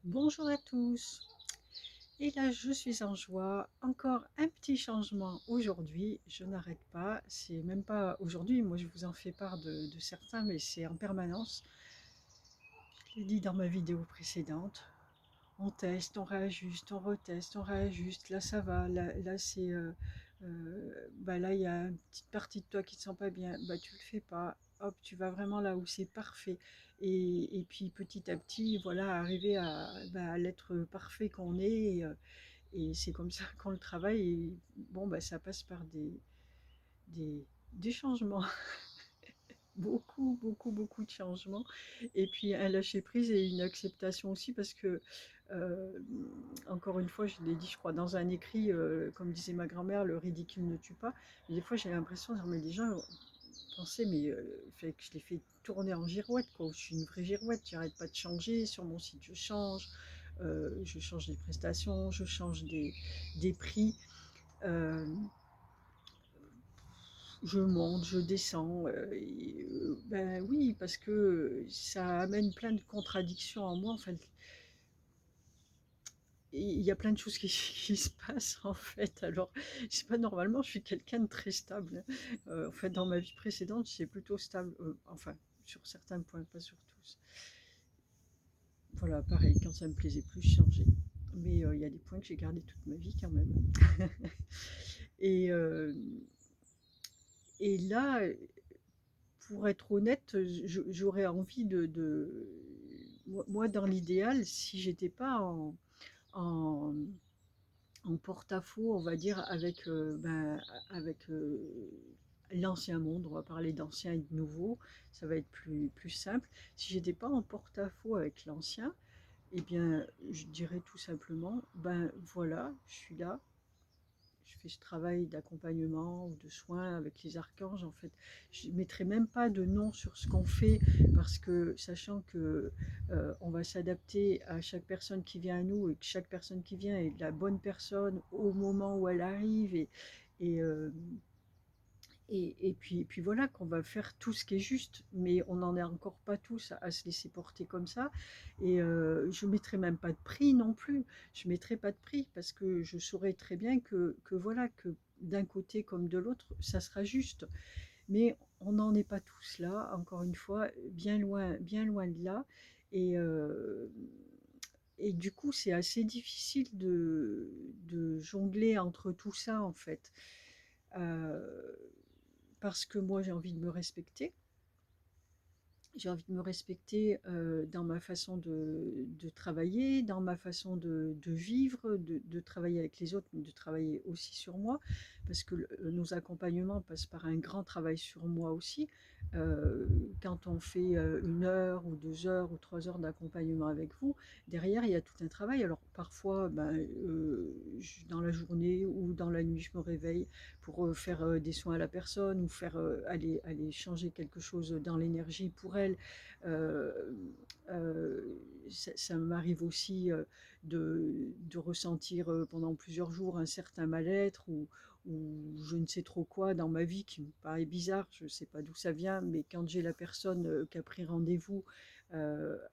Bonjour à tous. Et là, je suis en joie. Encore un petit changement aujourd'hui. Je n'arrête pas. C'est même pas aujourd'hui. Moi, je vous en fais part de certains, mais c'est en permanence. Je l'ai dit dans ma vidéo précédente. On teste, on réajuste, on reteste, on réajuste. Là, ça va. Là c'est. Bah là, il y a une petite partie de toi qui ne te sent pas bien. Bah, tu le fais pas. Hop, tu vas vraiment là où c'est parfait. Et puis petit à petit, voilà, arriver à l'être parfait qu'on est. Et c'est comme ça qu'on le travaille. Et bon, bah, ça passe par des changements. Beaucoup, beaucoup, beaucoup de changements. Et puis un lâcher prise et une acceptation aussi parce que, euh, encore une fois, je l'ai dit, je crois, dans un écrit, comme disait ma grand-mère, le ridicule ne tue pas. Mais des fois, j'ai l'impression, mais les gens pensaient, mais fait que je les fais tourner en girouette, quoi. Je suis une vraie girouette, j'arrête pas de changer. Sur mon site, je change des prestations, je change des prix. Euh, je monte, je descends. Ben oui, parce que ça amène plein de contradictions en moi. Enfin, il y a plein de choses qui se passent en fait. Alors, je sais pas, normalement, je suis quelqu'un de très stable. En fait, dans ma vie précédente, j'étais plutôt stable. Enfin, sur certains points, pas sur tous. Voilà, pareil, quand ça me plaisait plus, je changeais. Mais il y a des points que j'ai gardés toute ma vie quand même. Et, euh, et là, pour être honnête, j'aurais envie moi, dans l'idéal, si j'étais pas en, en porte-à-faux, on va dire, avec l'ancien monde, on va parler d'ancien et de nouveau, ça va être plus simple. Si j'étais pas en porte-à-faux avec l'ancien, eh bien, je dirais tout simplement, ben voilà, je suis là, je fais ce travail d'accompagnement ou de soins avec les archanges. En fait, je ne mettrai même pas de nom sur ce qu'on fait parce que, sachant que on va s'adapter à chaque personne qui vient à nous et que chaque personne qui vient est la bonne personne au moment où elle arrive et, euh, et puis voilà, qu'on va faire tout ce qui est juste, mais on n'en est encore pas tous à se laisser porter comme ça. Et je ne mettrai même pas de prix non plus. Je ne mettrai pas de prix parce que je saurais très bien que voilà, que d'un côté comme de l'autre, ça sera juste. Mais on n'en est pas tous là, encore une fois, bien loin de là. Et, euh, et du coup, c'est assez difficile de jongler entre tout ça, en fait. Euh, Parce que moi j'ai envie de me respecter. J'ai envie de me respecter dans ma façon de travailler, dans ma façon de vivre, de travailler avec les autres, mais de travailler aussi sur moi, parce que nos accompagnements passent par un grand travail sur moi aussi. Euh, Quand on fait 1 heure ou 2 heures ou 3 heures d'accompagnement avec vous, derrière il y a tout un travail. Alors parfois, dans la journée ou dans la nuit, je me réveille pour faire des soins à la personne ou faire aller changer quelque chose dans l'énergie pour elle. Euh, euh, ça m'arrive aussi de ressentir pendant plusieurs jours un certain mal-être ou je ne sais trop quoi dans ma vie qui me paraît bizarre, je ne sais pas d'où ça vient, mais quand j'ai la personne qui a pris rendez-vous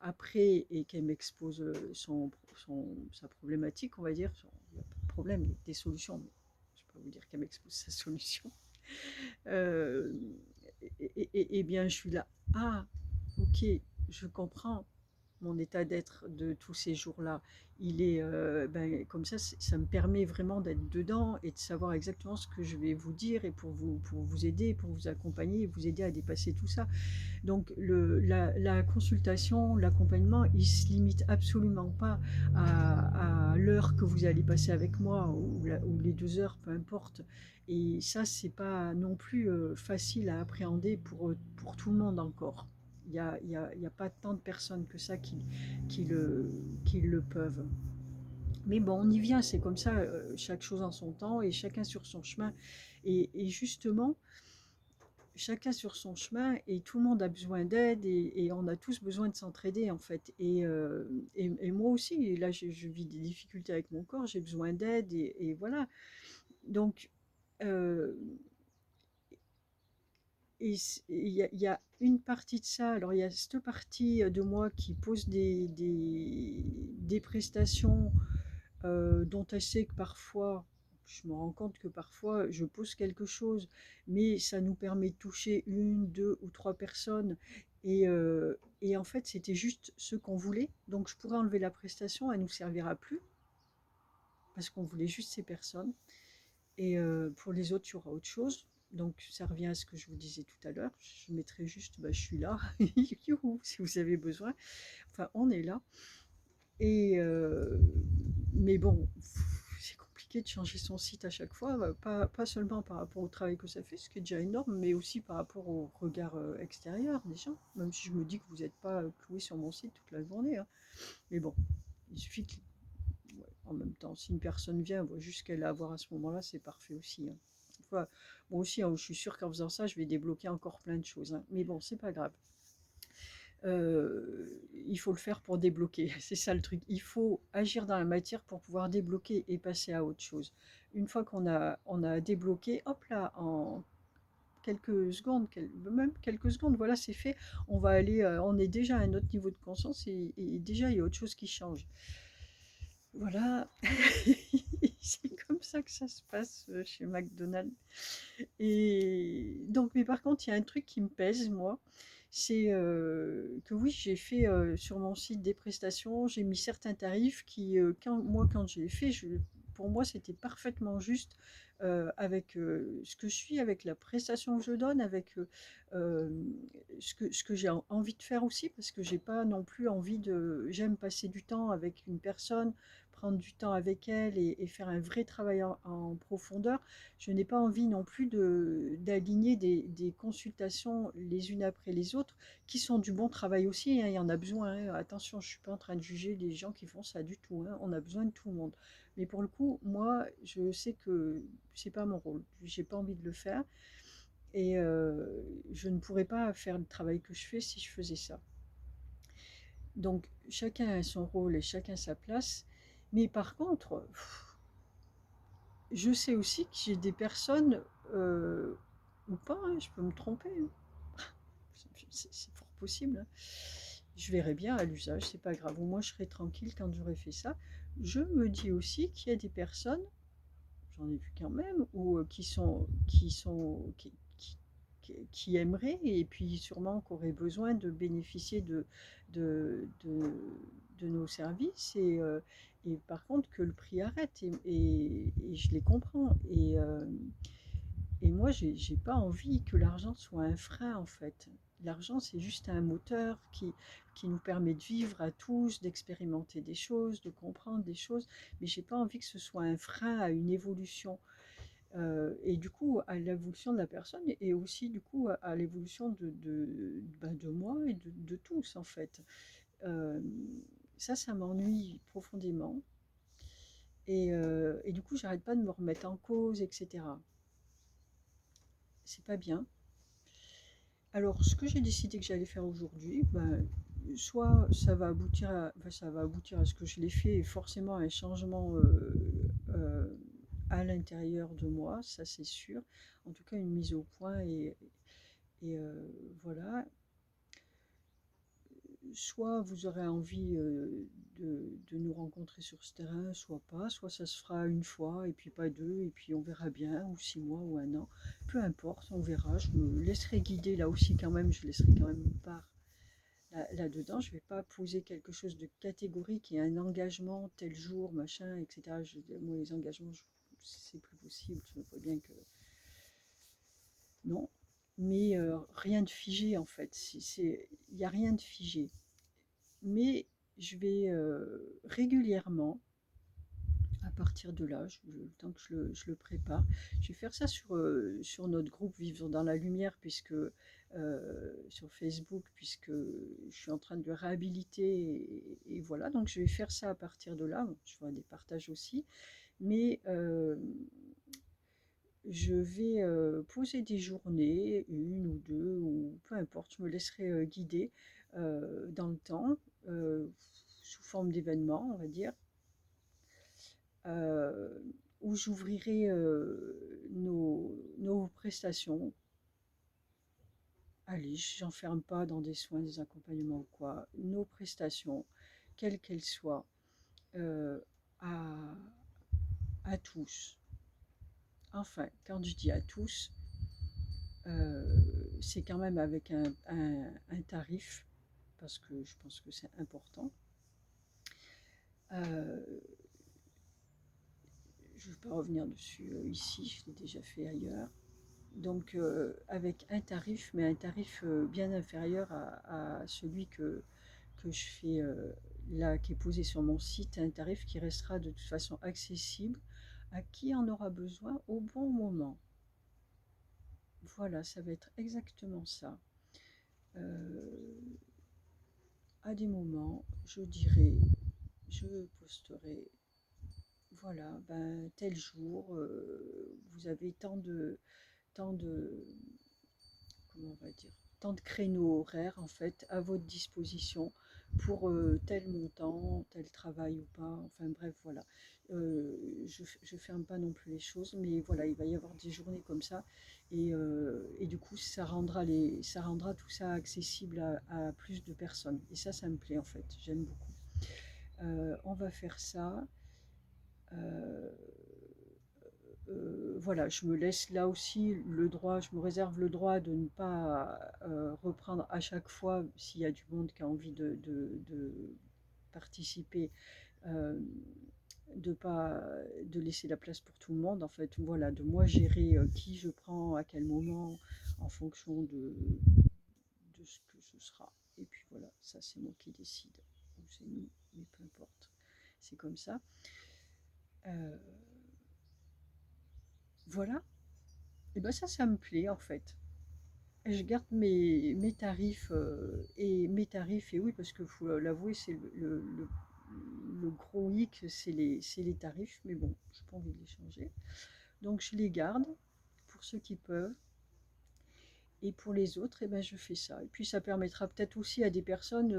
après et qu'elle m'expose sa problématique, on va dire, il n'y a pas de problème, des solutions, mais je ne peux pas vous dire qu'elle m'expose sa solution. Euh, et bien, je suis là. Ah, ok, je comprends mon état d'être de tous ces jours-là. Il est comme ça me permet vraiment d'être dedans et de savoir exactement ce que je vais vous dire et pour vous aider, pour vous accompagner et vous aider à dépasser tout ça. Donc la consultation, l'accompagnement, il ne se limite absolument pas à l'heure que vous allez passer avec moi ou les 2 heures, peu importe. Et ça, c'est pas non plus facile à appréhender pour tout le monde encore. Il y a pas tant de personnes que ça qui, le, qui le peuvent. Mais bon, on y vient, c'est comme ça, chaque chose en son temps et chacun sur son chemin. Et justement, chacun sur son chemin et tout le monde a besoin d'aide et on a tous besoin de s'entraider en fait. Et moi aussi, et là je vis des difficultés avec mon corps, j'ai besoin d'aide et voilà. Donc, euh, et il y a une partie de ça, alors il y a cette partie de moi qui pose des prestations dont elle sait que parfois, je me rends compte que parfois je pose quelque chose, mais ça nous permet de toucher une, deux ou trois personnes. Et en fait, c'était juste ce qu'on voulait. Donc je pourrais enlever la prestation, elle ne nous servira plus, parce qu'on voulait juste ces personnes. Et pour les autres, il y aura autre chose. Donc ça revient à ce que je vous disais tout à l'heure. Je mettrai juste, bah, je suis là, youhou, si vous avez besoin. Enfin, on est là. Et mais bon, c'est compliqué de changer son site à chaque fois, pas seulement par rapport au travail que ça fait, ce qui est déjà énorme, mais aussi par rapport au regard extérieur des gens. Même si je me dis que vous n'êtes pas cloué sur mon site toute la journée, hein. Mais bon, il suffit que, ouais, en même temps, si une personne vient, voit juste ce qu'elle a à voir à ce moment-là, c'est parfait aussi, hein. Enfin, moi aussi, hein, je suis sûre qu'en faisant ça, je vais débloquer encore plein de choses, hein. Mais bon, c'est pas grave. Il faut le faire pour débloquer. C'est ça le truc. Il faut agir dans la matière pour pouvoir débloquer et passer à autre chose. Une fois qu'on a débloqué, hop là, en quelques secondes, même quelques secondes, voilà, c'est fait. On va aller, on est déjà à un autre niveau de conscience et déjà il y a autre chose qui change. Voilà, c'est comme ça que ça se passe chez McDonald's. Et donc, mais par contre, il y a un truc qui me pèse, moi, c'est que oui, j'ai fait sur mon site des prestations, j'ai mis certains tarifs qui, quand je l'ai fait, pour moi, c'était parfaitement juste avec ce que je suis, avec la prestation que je donne, avec euh, ce que j'ai envie de faire aussi, parce que j'ai pas non plus envie de. J'aime passer du temps avec une personne, prendre du temps avec elle et faire un vrai travail en profondeur. Je n'ai pas envie non plus d'aligner des consultations les unes après les autres, qui sont du bon travail aussi, hein, il y en a besoin, hein. Attention, je ne suis pas en train de juger les gens qui font ça du tout, hein. On a besoin de tout le monde. Mais pour le coup, moi, je sais que c'est pas mon rôle. J'ai pas envie de le faire. Et je ne pourrais pas faire le travail que je fais si je faisais ça. Donc, chacun a son rôle et chacun sa place. Mais par contre, je sais aussi que j'ai des personnes, ou pas, hein, je peux me tromper, hein. C'est fort possible, hein. Je verrai bien à l'usage, c'est pas grave. Au moins, je serai tranquille quand j'aurai fait ça. Je me dis aussi qu'il y a des personnes, j'en ai vu quand même, ou qui aimeraient et puis sûrement qui auraient besoin de bénéficier de, de, de nos services et par contre que le prix arrête et je les comprends et moi j'ai pas envie que l'argent soit un frein en fait. L'argent c'est juste un moteur qui nous permet de vivre à tous, d'expérimenter des choses, de comprendre des choses, mais j'ai pas envie que ce soit un frein à une évolution et du coup à l'évolution de la personne et aussi du coup à l'évolution de moi et de tous en fait. Euh, ça m'ennuie profondément et du coup j'arrête pas de me remettre en cause, etc. C'est pas bien. Alors ce que j'ai décidé que j'allais faire aujourd'hui, ben, soit ça va aboutir à ce que je l'ai fait et forcément un changement euh, à l'intérieur de moi, ça c'est sûr. En tout cas, une mise au point et voilà. Soit vous aurez envie de nous rencontrer sur ce terrain, soit pas, soit ça se fera une fois et puis pas deux, et puis on verra bien, ou 6 mois ou un an, peu importe, on verra. Je me laisserai guider là aussi quand même, je laisserai quand même une part là-dedans. Je ne vais pas poser quelque chose de catégorique et un engagement tel jour, machin, etc. Moi, les engagements, c'est plus possible, je vois bien que non. Mais rien de figé en fait, il n'y a rien de figé. Mais je vais régulièrement, à partir de là, le temps que je le prépare, je vais faire ça sur notre groupe Vivre dans la lumière, puisque sur Facebook, puisque je suis en train de le réhabiliter, et voilà, donc je vais faire ça à partir de là. Bon, je ferai des partages aussi, mais je vais poser des journées, une ou deux, ou peu importe, je me laisserai guider dans le temps, euh, sous forme d'événements, on va dire, euh, où j'ouvrirai nos prestations. Allez, j'enferme pas dans des soins, des accompagnements ou quoi. Nos prestations, quelles qu'elles soient. euh, à, à tous. Enfin, quand je dis à tous, euh, c'est quand même avec un tarif, parce que je pense que c'est important. Euh, je ne vais pas revenir dessus ici, je l'ai déjà fait ailleurs. Donc avec un tarif, mais un tarif bien inférieur à celui que je fais là, qui est posé sur mon site, un tarif qui restera de toute façon accessible à qui en aura besoin au bon moment. Voilà, ça va être exactement ça. Euh, à des moments, je dirai, je posterai, voilà, ben, tel jour, vous avez tant de, comment on va dire, tant de créneaux horaires en fait à votre disposition pour tel montant, tel travail ou pas. Enfin bref, voilà. Je ferme pas non plus les choses, mais voilà, il va y avoir des journées comme ça et du coup ça rendra tout ça accessible à plus de personnes. Et ça me plaît en fait. J'aime beaucoup. On va faire ça. Euh, voilà, je me laisse là aussi le droit, je me réserve le droit de ne pas reprendre à chaque fois s'il y a du monde qui a envie de participer, euh, de laisser la place pour tout le monde. En fait, voilà, de moi gérer qui je prends à quel moment en fonction de ce que ce sera. Et puis voilà, ça c'est moi qui décide, ou c'est nous, mais peu importe, c'est comme ça. Euh, voilà, et ben ça me plaît en fait. Je garde mes tarifs et mes tarifs, et oui, parce qu'il faut l'avouer, c'est le gros hic, c'est les tarifs, mais bon, je n'ai pas envie de les changer. Donc je les garde pour ceux qui peuvent, et pour les autres, eh ben, je fais ça. Et puis ça permettra peut-être aussi à des personnes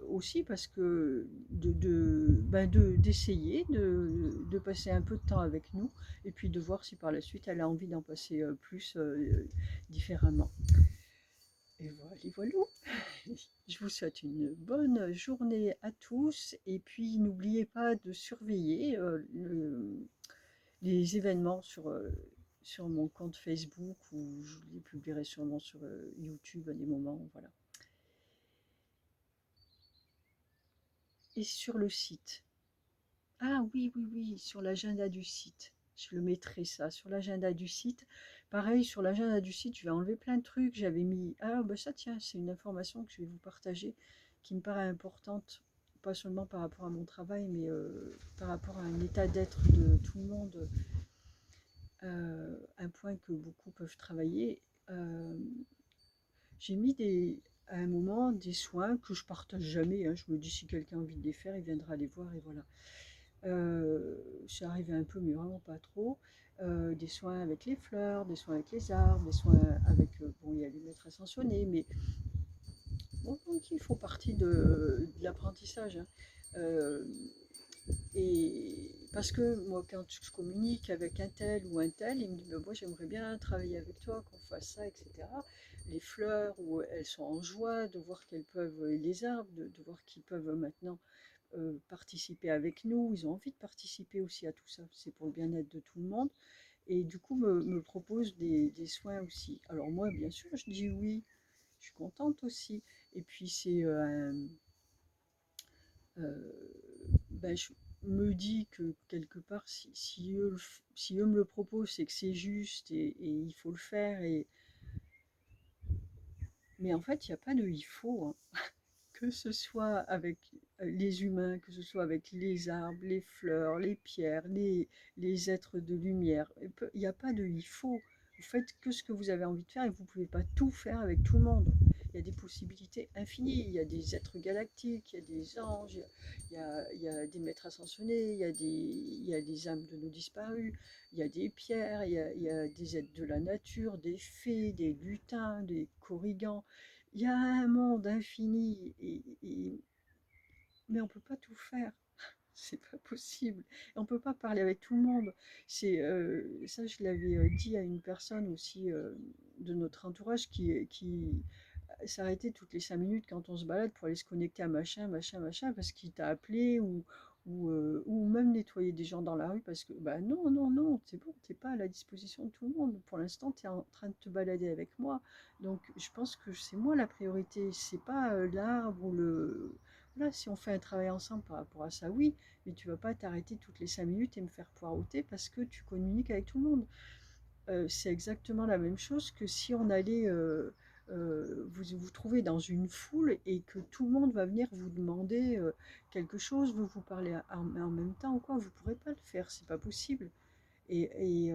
aussi, parce que d'essayer, de passer un peu de temps avec nous, et puis de voir si par la suite elle a envie d'en passer plus différemment. Et voilà, voilà. Je vous souhaite une bonne journée à tous et puis n'oubliez pas de surveiller les événements sur mon compte Facebook ou je les publierai sûrement sur YouTube à des moments. Voilà. Et sur le site. Ah oui, oui, oui, sur l'agenda du site. Je le mettrai ça sur l'agenda du site. Pareil, sur l'agenda du site, je vais enlever plein de trucs. J'avais mis. Ah, bah ça, tiens, c'est une information que je vais vous partager qui me paraît importante, pas seulement par rapport à mon travail, mais par rapport à un état d'être de tout le monde. Un point que beaucoup peuvent travailler. Euh, j'ai mis à un moment des soins que je partage jamais, hein. Je me dis si quelqu'un a envie de les faire, il viendra les voir et voilà. C'est arrivé un peu, mais vraiment pas trop. Des soins avec les fleurs, des soins avec les arbres, des soins avec, bon, il y a les maîtres ascensionnés, mais bon, donc ils font partie de l'apprentissage, hein. Euh, et parce que moi, quand je communique avec un tel ou un tel, il me dit, ben, moi j'aimerais bien travailler avec toi, qu'on fasse ça, etc. Les fleurs, où elles sont en joie de voir qu'elles peuvent, et les arbres, de voir qu'ils peuvent maintenant participer avec nous, ils ont envie de participer aussi à tout ça, c'est pour le bien-être de tout le monde, et du coup me propose des soins aussi. Alors moi, bien sûr, je dis oui, je suis contente aussi, et puis c'est ben, je me dis que quelque part, si eux me le proposent, c'est que c'est juste et il faut le faire, mais en fait, il n'y a pas de il faut, hein. Que ce soit avec les humains, que ce soit avec les arbres, les fleurs, les pierres, les êtres de lumière. Il n'y a pas de il faut. Vous faites que ce que vous avez envie de faire et vous ne pouvez pas tout faire avec tout le monde. Il y a des possibilités infinies. Il y a des êtres galactiques, il y a des anges, il y a des maîtres ascensionnés, il y a des âmes de nos disparus, il y a des pierres, il y a des êtres de la nature, des fées, des lutins, des corrigans. Il y a un monde infini, mais on ne peut pas tout faire. C'est pas possible. Et on ne peut pas parler avec tout le monde. Ça, je l'avais dit à une personne aussi de notre entourage qui s'arrêtait toutes les 5 minutes quand on se balade pour aller se connecter à machin, machin, machin, parce qu'il t'a appelé ou ou même nettoyer des gens dans la rue parce que, bah non, non, non, c'est bon, t'es pas à la disposition de tout le monde. Pour l'instant, tu es en train de te balader avec moi. Donc, je pense que c'est moi la priorité. C'est pas l'arbre ou le. Voilà, si on fait un travail ensemble par rapport à ça, oui, mais tu vas pas t'arrêter toutes les 5 minutes et me faire poireauter parce que tu communiques avec tout le monde. C'est exactement la même chose que si on allait vous vous trouver dans une foule et que tout le monde va venir vous demander quelque chose, vous vous parlez en même temps ou quoi, vous ne pourrez pas le faire, c'est pas possible. Et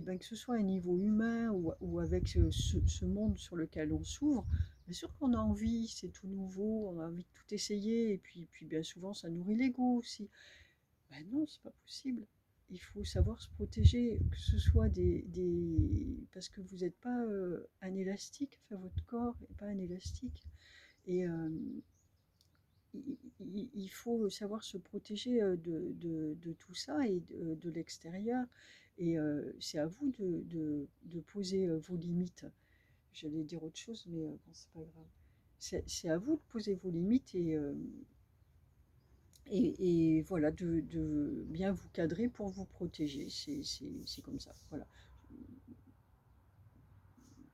ben que ce soit à un niveau humain ou avec ce monde sur lequel on s'ouvre, bien sûr qu'on a envie, c'est tout nouveau, on a envie de tout essayer, et puis bien souvent ça nourrit l'ego aussi. Ben non, c'est pas possible. Il faut savoir se protéger, que ce soit parce que vous n'êtes pas un élastique, enfin votre corps n'est pas un élastique. Et il faut savoir se protéger de tout ça et de l'extérieur. Et c'est à vous de poser vos limites. J'allais dire autre chose, mais bon, c'est pas grave. C'est à vous de poser vos limites et voilà, de bien vous cadrer pour vous protéger. C'est comme ça. Voilà.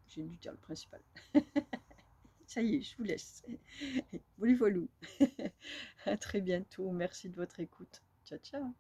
J'ai dû dire le principal. Ça y est, je vous laisse. Voilà, voilà. À très bientôt. Merci de votre écoute. Ciao, ciao.